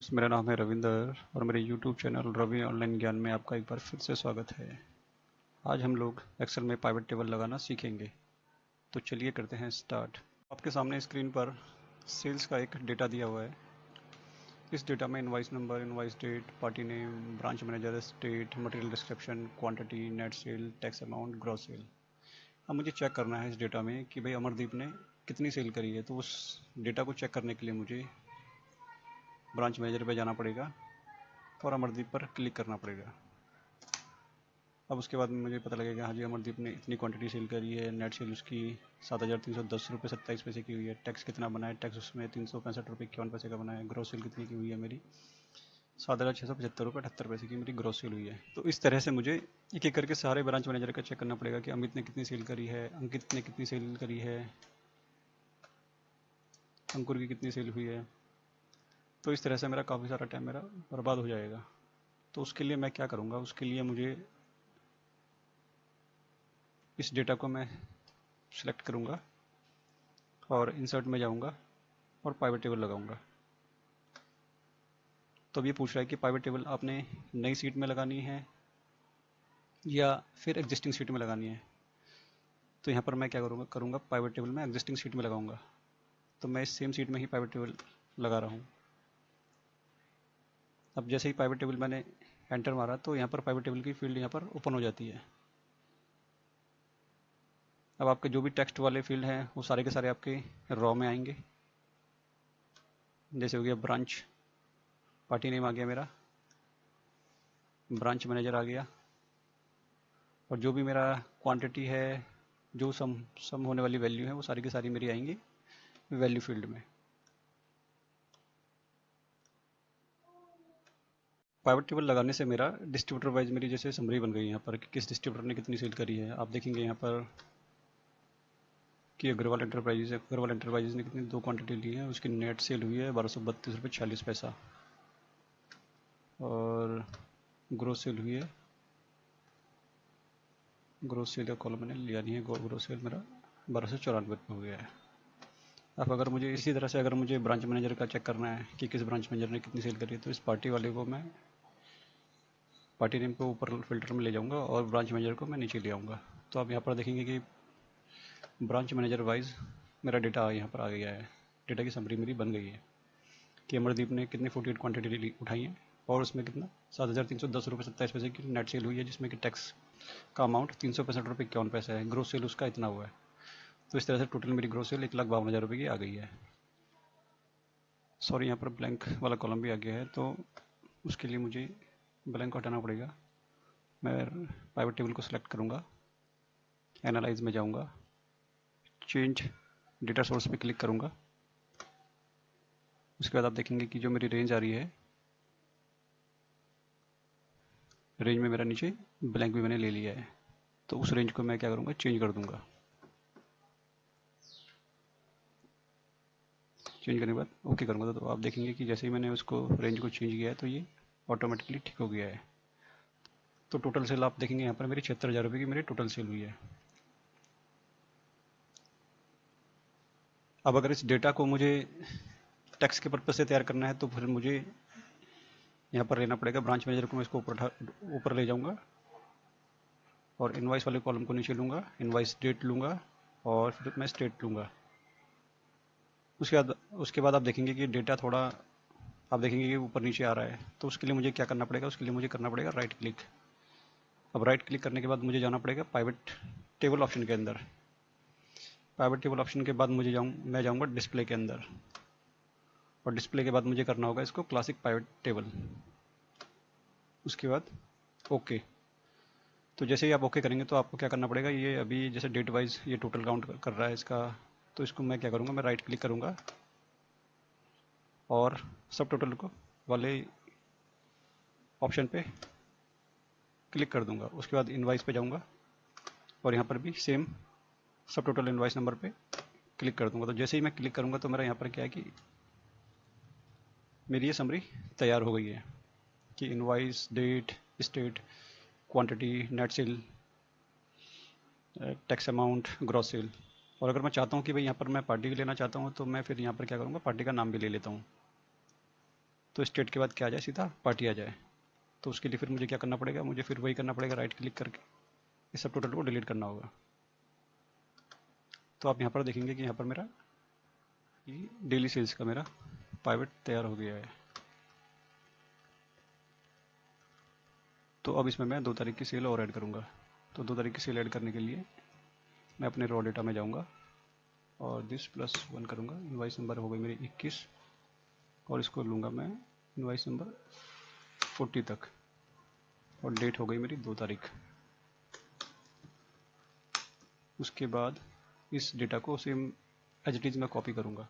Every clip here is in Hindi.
मेरा नाम है रविंदर और मेरे YouTube चैनल रवि ऑनलाइन ज्ञान में आपका एक बार फिर से स्वागत है। आज हम लोग एक्सेल में पाइवट टेबल लगाना सीखेंगे। तो चलिए करते हैं स्टार्ट। आपके सामने स्क्रीन पर सेल्स का एक डेटा दिया हुआ है। इस डेटा में invoice number, invoice date, party name, branch manager, state, material description, quantity, net sale, tax amount, gross sale. अब मुझे चेक करना है इस डेटा में कि भाई अमरदीप ने कितनी सेल करी है। तो उस डेटा को चेक करने के लिए मुझे ब्रांच मैनेजर पे जाना पड़ेगा और अमरदीप पर क्लिक करना पड़ेगा। अब उसके बाद मुझे पता लगेगा हाँ जी अमरदीप ने इतनी क्वांटिटी सेल करी है। नेट सेल उसकी 7,310 रुपये 27 पैसे की हुई है। टैक्स कितना बना है, टैक्स उसमें 365 रुपये 51 पैसे का बना है। ग्रॉस सेल कितनी की हुई है मेरी, 7,675 रुपये 78 पैसे की मेरी ग्रॉस सेल हुई है। तो इस तरह से मुझे एक एक करके सारे ब्रांच मैनेजर का चेक करना पड़ेगा कि अमित ने कितनी सेल करी है, अंकित ने कितनी सेल करी है, अंकुर की कितनी सेल हुई है। तो इस तरह से मेरा काफ़ी सारा टाइम मेरा बर्बाद हो जाएगा। तो उसके लिए मैं क्या करूँगा, उसके लिए मुझे इस डेटा को मैं सिलेक्ट करूँगा और इंसर्ट में जाऊँगा और पाइवट टेबल लगाऊंगा। तो अब ये पूछ रहा है कि पाइवट टेबल आपने नई सीट में लगानी है या फिर एग्जिस्टिंग सीट में लगानी है। तो यहाँ पर मैं क्या करूँगा पाइवट टेबल में एग्जिस्टिंग सीट में लगाऊंगा। तो मैं इस सेम सीट में ही पाइवट टेबल लगा रहा हूँ। अब जैसे ही पाइवट टेबल मैंने एंटर मारा तो यहाँ पर पाइवट टेबल की फील्ड यहाँ पर ओपन हो जाती है। अब आपके जो भी टेक्स्ट वाले फील्ड हैं वो सारे के सारे आपके रॉ में आएंगे। जैसे हो गया ब्रांच, पार्टी नेम आ गया मेरा, ब्रांच मैनेजर आ गया, और जो भी मेरा क्वांटिटी है, जो सम होने वाली वैल्यू है वो सारी की सारी मेरी आएंगी वैल्यू फील्ड में। पाइवट टेबल लगाने से मेरा डिस्ट्रीब्यूटर वाइज मेरी जैसे समरी बन गई है यहाँ पर कि किस डिस्ट्रीब्यूटर ने कितनी सेल करी है। आप देखेंगे यहाँ पर कि अग्रवाल एंटरप्राइजेज ने कितनी दो क्वांटिटी ली है, उसकी नेट सेल हुई है 1232 रुपये 46 पैसा, और ग्रोस सेल हुई है, ग्रोस सेल का कॉलम मैंने लिया नहीं है, ग्रोस सेल मेरा 1294 हो गया है। अब अगर मुझे इसी तरह से अगर मुझे ब्रांच मैनेजर का चेक करना है कि किस ब्रांच मैनेजर ने कितनी सेल करी है, तो इस पार्टी वाले को मैं पार्टी नेम को ऊपर फिल्टर में ले जाऊंगा और ब्रांच मैनेजर को मैं नीचे ले आऊँगा। तो आप यहाँ पर देखेंगे कि ब्रांच मैनेजर वाइज मेरा डेटा यहाँ पर आ गया है। डेटा की समरी मेरी बन गई है कि अमरदीप ने कितनी 48 क्वांटिटी उठाई है और उसमें कितना 7,310 रुपये 27 पैसे की नेट सेल हुई है, जिसमें कि टैक्स का अमाउंट 365 रुपये 51 पैसा है। ग्रोस सेल उसका इतना हुआ है। तो इस तरह से टोटल मेरी ग्रोस सेल 1,52,000 रुपये की आ गई है। सॉरी, यहाँ पर ब्लैंक वाला कॉलम भी आ गया है, तो उसके लिए मुझे ब्लैंक हटाना पड़ेगा। मैं पाइवट टेबल को सिलेक्ट करूँगा, एनालाइज में जाऊँगा, चेंज डेटा सोर्स पे क्लिक करूँगा। उसके बाद आप देखेंगे कि जो मेरी रेंज आ रही है, रेंज में मेरा नीचे ब्लैंक भी मैंने ले लिया है। तो उस रेंज को मैं क्या करूँगा, चेंज कर दूँगा। चेंज करने के बाद ओके करूँगा तो आप देखेंगे कि जैसे ही मैंने उसको रेंज को चेंज किया है तो ये ऑटोमेटिकली ठीक हो गया है। तो टोटल सेल आप देखेंगे यहाँ पर मेरी 76,000 रुपये की मेरी टोटल सेल हुई है। अब अगर इस डेटा को मुझे टैक्स के पर्पज से तैयार करना है तो फिर मुझे यहाँ पर लेना पड़ेगा ब्रांच मैनेजर को, मैं इसको ऊपर ले जाऊँगा और इनवाइस वाले कॉलम को नीचे लूँगा, इनवाइस डेट लूँगा और फिर मैं स्टेट लूँगा। उसके बाद आप देखेंगे कि डेटा थोड़ा आप देखेंगे कि ऊपर नीचे आ रहा है। तो उसके लिए मुझे क्या करना पड़ेगा, उसके लिए मुझे करना पड़ेगा राइट क्लिक। अब राइट क्लिक करने के बाद मुझे जाना पड़ेगा पाइवट टेबल ऑप्शन के अंदर। पाइवट टेबल ऑप्शन के बाद मैं जाऊँगा डिस्प्ले के अंदर, और डिस्प्ले के बाद मुझे करना होगा इसको क्लासिक पाइवट टेबल। उसके बाद ओके। तो जैसे ही आप ओके करेंगे तो आपको क्या करना पड़ेगा, ये अभी जैसे डेट वाइज ये टोटल काउंट कर रहा है इसका। तो इसको मैं क्या करूँगा, मैं राइट क्लिक करूँगा और सब टोटल को वाले ऑप्शन पे क्लिक कर दूंगा। उसके बाद इनवाइस पे जाऊँगा और यहाँ पर भी सेम सब टोटल इनवाइस नंबर पे क्लिक कर दूंगा। तो जैसे ही मैं क्लिक करूँगा तो मेरा यहाँ पर क्या है कि मेरी ये समरी तैयार हो गई है कि invoice date, state, quantity, net sale, tax amount, gross sale. और अगर मैं चाहता हूँ कि भाई यहाँ पर मैं पार्टी भी लेना चाहता हूँ तो मैं फिर यहाँ पर क्या करूँगा, पार्टी का नाम भी ले लेता हूँ। तो स्टेट के बाद क्या आ जाए, सीधा पार्टी आ जाए। तो उसके लिए फिर मुझे क्या करना पड़ेगा, मुझे फिर वही करना पड़ेगा, राइट क्लिक करके इस सब टोटल को डिलीट करना होगा। तो आप यहाँ पर देखेंगे कि यहाँ पर मेरा ये डेली सेल्स का मेरा पाइवट तैयार हो गया है। तो अब इसमें मैं 2 तारीख की सेल और ऐड करूँगा। तो 2 तारीख की सेल ऐड करने के लिए मैं अपने रॉ डेटा में जाऊँगा और दिस +1 करूँगा। इनवाइस नंबर हो गई मेरी 21 और इसको लूँगा मैं इनवाइस नंबर 40 तक और डेट हो गई मेरी 2 तारीख। उसके बाद इस डेटा को सेम एज इट इज़ मैं कॉपी करूँगा।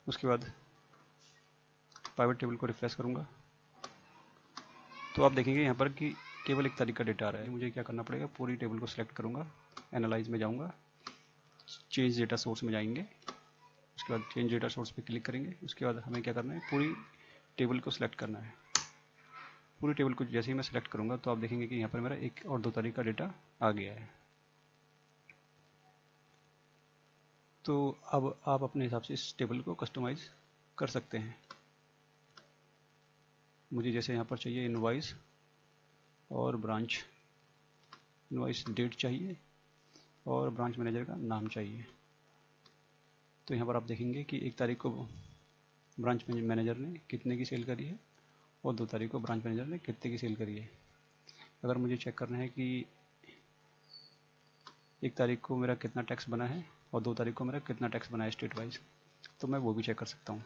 उसके बाद पाइवट टेबल को रिफ्रेश करूँगा तो आप देखेंगे यहाँ पर कि केवल 1 तारीख का डेटा आ रहा है। मुझे क्या करना पड़ेगा, पूरी टेबल को सिलेक्ट करूँगा, एनालाइज में जाऊँगा, चेंज डेटा सोर्स में जाएंगे, उसके बाद चेंज डेटा सोर्स पे क्लिक करेंगे। उसके बाद हमें क्या करना है, पूरी टेबल को सिलेक्ट करना है। पूरी टेबल को जैसे ही मैं सिलेक्ट करूँगा तो आप देखेंगे कि यहाँ पर मेरा 1 और 2 तारीख का डेटा आ गया है। तो अब आप अपने हिसाब से इस टेबल को कस्टमाइज कर सकते हैं। मुझे जैसे यहाँ पर चाहिए इनवाइस और ब्रांच, इनवाइस डेट चाहिए और ब्रांच मैनेजर का नाम चाहिए। तो यहाँ पर आप देखेंगे कि 1 तारीख को ब्रांच मैनेजर ने कितने की सेल करी है और 2 तारीख को ब्रांच मैनेजर ने कितने की सेल करी है। अगर मुझे चेक करना है कि 1 तारीख को मेरा कितना टैक्स बना है और 2 तारीख को मेरा कितना टैक्स बना है स्टेट वाइज, तो मैं वो भी चेक कर सकता हूँ।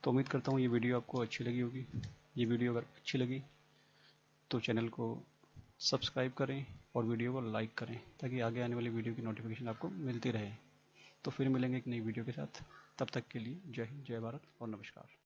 तो उम्मीद करता हूँ ये वीडियो आपको अच्छी लगी होगी। ये वीडियो अगर अच्छी लगी तो चैनल को सब्सक्राइब करें और वीडियो को लाइक करें ताकि आगे आने वाली वीडियो की नोटिफिकेशन आपको मिलती रहे। तो फिर मिलेंगे एक नई वीडियो के साथ, तब तक के लिए जय हिंद, जय भारत और नमस्कार।